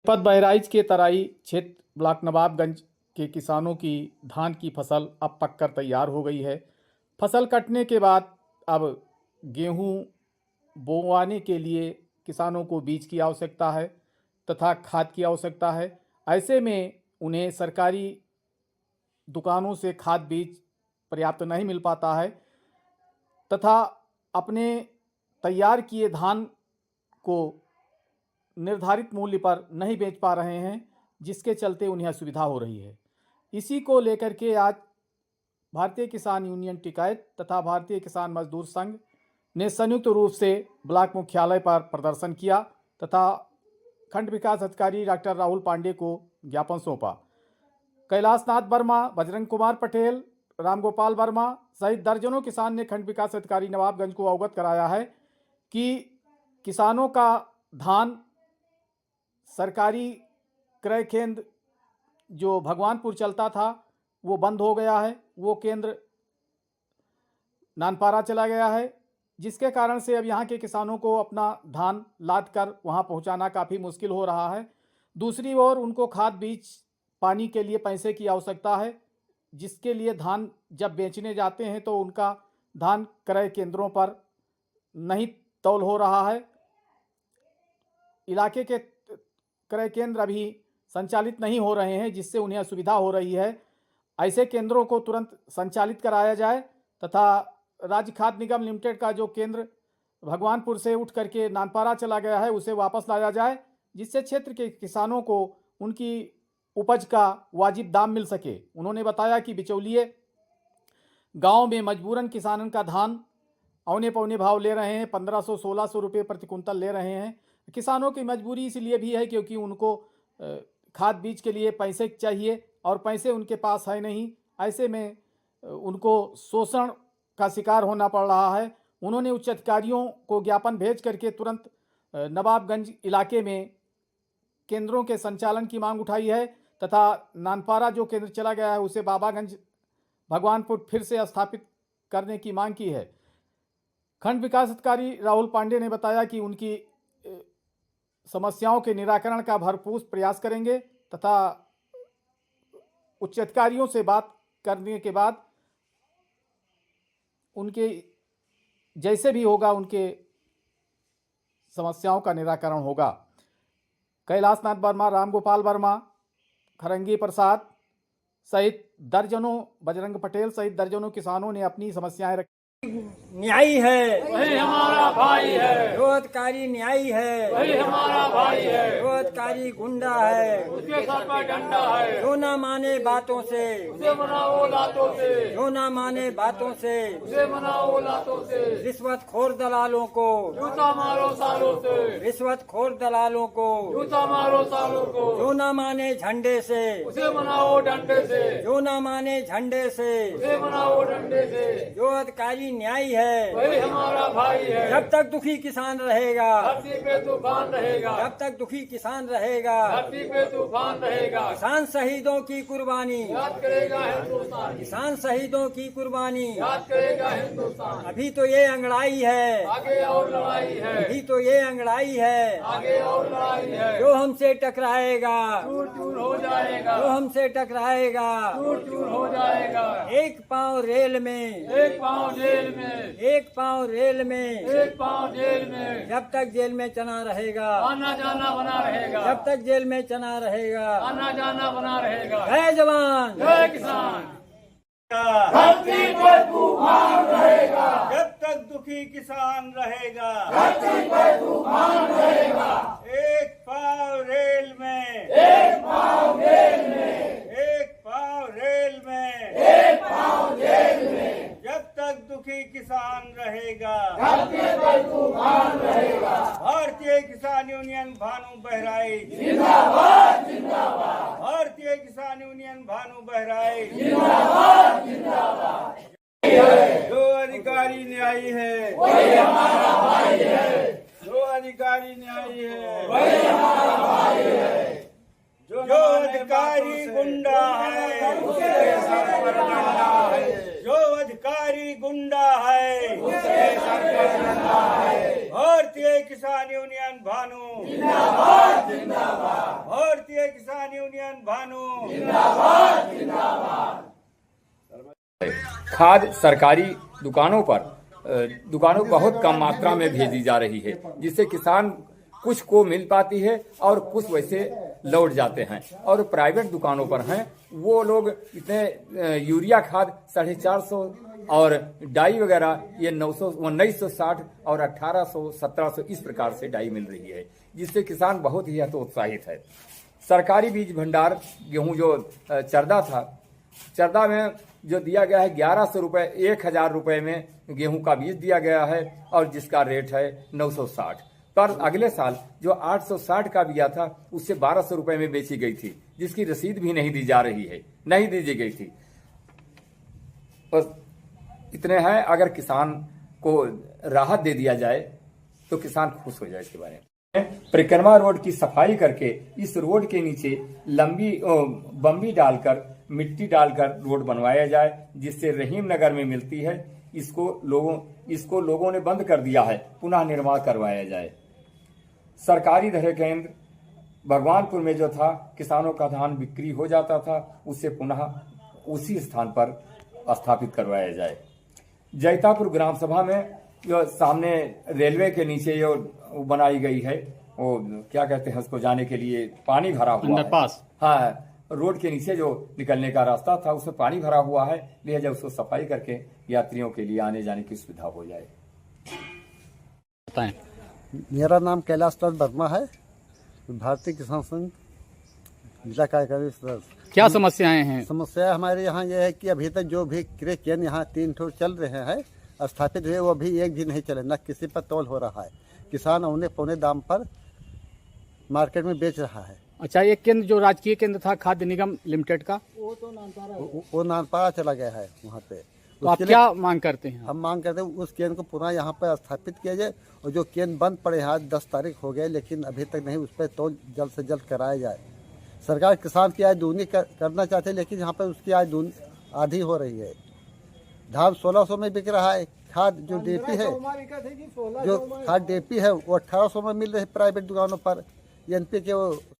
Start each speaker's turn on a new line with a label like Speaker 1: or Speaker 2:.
Speaker 1: पद बहराइच के तराई क्षेत्र ब्लॉक नवाबगंज के किसानों की धान की फसल अब पककर तैयार हो गई है। फसल कटने के बाद अब गेहूं बोवाने के लिए किसानों को बीज की आवश्यकता है तथा खाद की आवश्यकता है। ऐसे में उन्हें सरकारी दुकानों से खाद बीज पर्याप्त नहीं मिल पाता है तथा अपने तैयार किए धान को निर्धारित मूल्य पर नहीं बेच पा रहे हैं, जिसके चलते उन्हें असुविधा हो रही है। इसी को लेकर के आज भारतीय किसान यूनियन टिकायत तथा भारतीय किसान मजदूर संघ ने संयुक्त रूप से ब्लॉक मुख्यालय पर प्रदर्शन किया तथा खंड विकास अधिकारी डॉक्टर राहुल पांडे को ज्ञापन सौंपा। कैलाशनाथ वर्मा, बजरंग कुमार पटेल, रामगोपाल वर्मा सहित दर्जनों किसान ने खंड विकास अधिकारी नवाबगंज को अवगत कराया है कि किसानों का धान सरकारी क्रय केंद्र जो भगवानपुर चलता था वो बंद हो गया है, वो केंद्र नानपारा चला गया है, जिसके कारण से अब यहाँ के किसानों को अपना धान लाद कर वहाँ पहुँचाना काफ़ी मुश्किल हो रहा है। दूसरी ओर उनको खाद बीज पानी के लिए पैसे की आवश्यकता है, जिसके लिए धान जब बेचने जाते हैं तो उनका धान क्रय केंद्रों पर नहीं तौल हो रहा है। इलाके के क्रय केंद्र अभी संचालित नहीं हो रहे हैं, जिससे उन्हें असुविधा हो रही है। ऐसे केंद्रों को तुरंत संचालित कराया जाए तथा राज्य खाद्य निगम लिमिटेड का जो केंद्र भगवानपुर से उठ करके नानपारा चला गया है उसे वापस लाया जाए, जिससे क्षेत्र के किसानों को उनकी उपज का वाजिब दाम मिल सके। उन्होंने बताया कि बिचौलिए गांव में मजबूरन किसानों का धान औने पौने भाव ले रहे हैं, 1500-1600 रुपये प्रति कुंतल ले रहे हैं। किसानों की मजबूरी इसलिए भी है क्योंकि उनको खाद बीज के लिए पैसे चाहिए और पैसे उनके पास है नहीं। ऐसे में उनको शोषण का शिकार होना पड़ रहा है। उन्होंने उच्च अधिकारियों को ज्ञापन भेज करके तुरंत नवाबगंज इलाके में केंद्रों के संचालन की मांग उठाई है तथा नानपारा जो केंद्र चला गया है उसे बाबागंज भगवानपुर फिर से स्थापित करने की मांग की है। खंड विकास अधिकारी राहुल पांडे ने बताया कि उनकी समस्याओं के निराकरण का भरपूर प्रयास करेंगे तथा उच्च अधिकारियों से बात करने के बाद उनके जैसे भी होगा उनके समस्याओं का निराकरण होगा। कैलाशनाथ वर्मा, रामगोपाल वर्मा, खरंगी प्रसाद सहित दर्जनों, बजरंग पटेल सहित दर्जनों किसानों ने अपनी समस्याएं रखी।
Speaker 2: न्यायी है
Speaker 3: वही हमारा भाई है,
Speaker 2: जो अधिकारी न्यायी है
Speaker 3: वही हमारा भाई है,
Speaker 2: जो अधिकारी गुंडा है
Speaker 3: उसके सर पर डंडा है,
Speaker 2: जो ना माने बातों से
Speaker 3: उसे मनाओ लातों से,
Speaker 2: जो ना माने बातों से
Speaker 3: उसे मनाओ लातों से,
Speaker 2: रिश्वतखोर दलालों को
Speaker 3: जूता मारो सालों से,
Speaker 2: रिश्वतखोर दलालों को
Speaker 3: जूता मारो सालों को,
Speaker 2: जो ना माने झंडे से
Speaker 3: उसे मनाओ डंडे से,
Speaker 2: जो ना माने झंडे से
Speaker 3: उसे मनाओ डंडे से,
Speaker 2: जो अधिकारी न्यायी है
Speaker 3: वही हमारा भाई है।
Speaker 2: जब तक दुखी किसान रहेगा,
Speaker 3: धरती पे तूफान रहेगा,
Speaker 2: जब तक दुखी किसान रहेगा,
Speaker 3: धरती पे तूफान रहेगा,
Speaker 2: किसान शहीदों की कुर्बानी,
Speaker 3: याद करेगा हिंदुस्तान,
Speaker 2: किसान शहीदों की कुर्बानी।
Speaker 3: याद करेगा हिंदुस्तान।
Speaker 2: अभी तो ये अंगड़ाई है,
Speaker 3: आगे और लड़ाई है,
Speaker 2: अभी तो ये अंगड़ाई है,
Speaker 3: आगे और लड़ाई है,
Speaker 2: जो हमसे टकराएगा,
Speaker 3: चूर चूर हो जाएगा,
Speaker 2: जो हमसे टकराएगा,
Speaker 3: चूर चूर हो जाएगा।
Speaker 2: एक पांव रेल में,
Speaker 3: एक पाँव जेल में,
Speaker 2: एक पांव रेल में,
Speaker 3: एक पाँव जेल में,
Speaker 2: जब तक जेल में चना रहेगा,
Speaker 3: आना जाना बना रहेगा,
Speaker 2: जब तक जेल में चना रहेगा।
Speaker 3: आना जाना बना रहेगा।
Speaker 2: जय जवान,
Speaker 3: जय किसान।
Speaker 4: धरती पे तूफान रहेगा, जब तक दुखी किसान रहेगा, धरती पे तूफान रहेगा। एक पाँव रेल में, एक पाँव रेल में, एक पाँव रेल में, एक पाँव जेल में, जब तक दुखी किसान रहेगा, धरती पे तूफान रहेगा। भारतीय किसान यूनियन भानु बहराइच जिंदाबाद, जिंदाबाद। भारतीय किसान यूनियन भानु बहराइच जिंदाबाद, जिंदाबाद। जो अधिकारी न्यायी है वही हमारा भाई है, जो अधिकारी न्यायी है वही हमारा भाई है। जो अधिकारी गुंडा है उसके सर पर डंडा है, जो अधिकारी गुंडा है उसके सर पर डंडा है। भारतीय किसान यूनियन भानु जिंदाबाद जिंदाबाद, भारतीय किसान यूनियन भानु
Speaker 5: खाद सरकारी दुकानों बहुत कम मात्रा में भेजी जा रही है, जिससे किसान कुछ को मिल पाती है और कुछ वैसे लौट जाते हैं। और प्राइवेट दुकानों पर हैं वो लोग इतने यूरिया खाद 450 और डाई वगैरह ये 1960 और 1800 1700 इस प्रकार से डाई मिल रही है, जिससे किसान बहुत ही हतोत्साहित है। सरकारी बीज भंडार गेहूं जो चरदा था, चरदा में जो दिया गया है 1100 रुपये, 1000 रुपये में गेहूं का बीज दिया गया है और जिसका रेट है 960। पर अगले साल जो 860 का दिया था उससे 1200 रुपये में बेची गई थी, जिसकी रसीद भी नहीं दी जा रही है, नहीं दी गई थी। बस इतने हैं, अगर किसान को राहत दे दिया जाए तो किसान खुश हो जाए। इसके बारे में परिक्रमा रोड की सफाई करके इस रोड के नीचे लंबी बम्बी डालकर मिट्टी डालकर रोड बनवाया जाए, जिससे रहीम नगर में मिलती है। इसको लोगों ने बंद कर दिया है, पुनः निर्माण करवाया जाए। सरकारी धरे केंद्र भगवानपुर में जो था, किसानों का धान बिक्री हो जाता था, उससे पुनः उसी स्थान पर स्थापित करवाया जाए। जैतापुर ग्राम सभा में जो सामने रेलवे के नीचे जो बनाई गई है, वो क्या कहते हैं उसको, जाने के लिए पानी भरा हुआ है। हाँ, रोड के नीचे जो निकलने का रास्ता था उसमें पानी भरा हुआ है, लिहाजा उसको सफाई करके यात्रियों के लिए आने जाने की सुविधा हो जाए।
Speaker 6: बताएं।
Speaker 7: मेरा नाम कैलाश चंद्र वर्मा है, भारतीय किसान संघ जिला कार्यकारी सदस्य।
Speaker 6: क्या समस्याएं हैं?
Speaker 7: समस्या हमारे यहाँ यह है कि अभी तक जो भी क्रय केंद्र यहाँ 3 ठो चल रहे हैं स्थापित हुए, वो अभी एक भी नहीं चले, न किसी पर तौल हो रहा है। किसान औने पौने दाम पर मार्केट में बेच रहा है।
Speaker 6: अच्छा, एक केंद्र जो राजकीय केंद्र था खाद्य निगम लिमिटेड का,
Speaker 7: वो नानपारा चला गया है वहाँ पे।
Speaker 6: तो आप क्या मांग करते हैं?
Speaker 7: हम मांग करते हैं उस केंद्र को पुनः यहाँ पर स्थापित किया जाए, और जो केंद्र बंद पड़े हैं, आज 10 तारीख हो गए लेकिन अभी तक नहीं, उस पर तो जल्द से जल्द कराया जाए। सरकार किसान की आय दूनी करना चाहते हैं, लेकिन यहाँ पर उसकी आय आधी हो रही है। धान 1600 में बिक रहा है, खाद जो डीपी है, जो खाद डीपी है वो 1800 में मिल रही है प्राइवेट दुकानों पर। एनपीके वो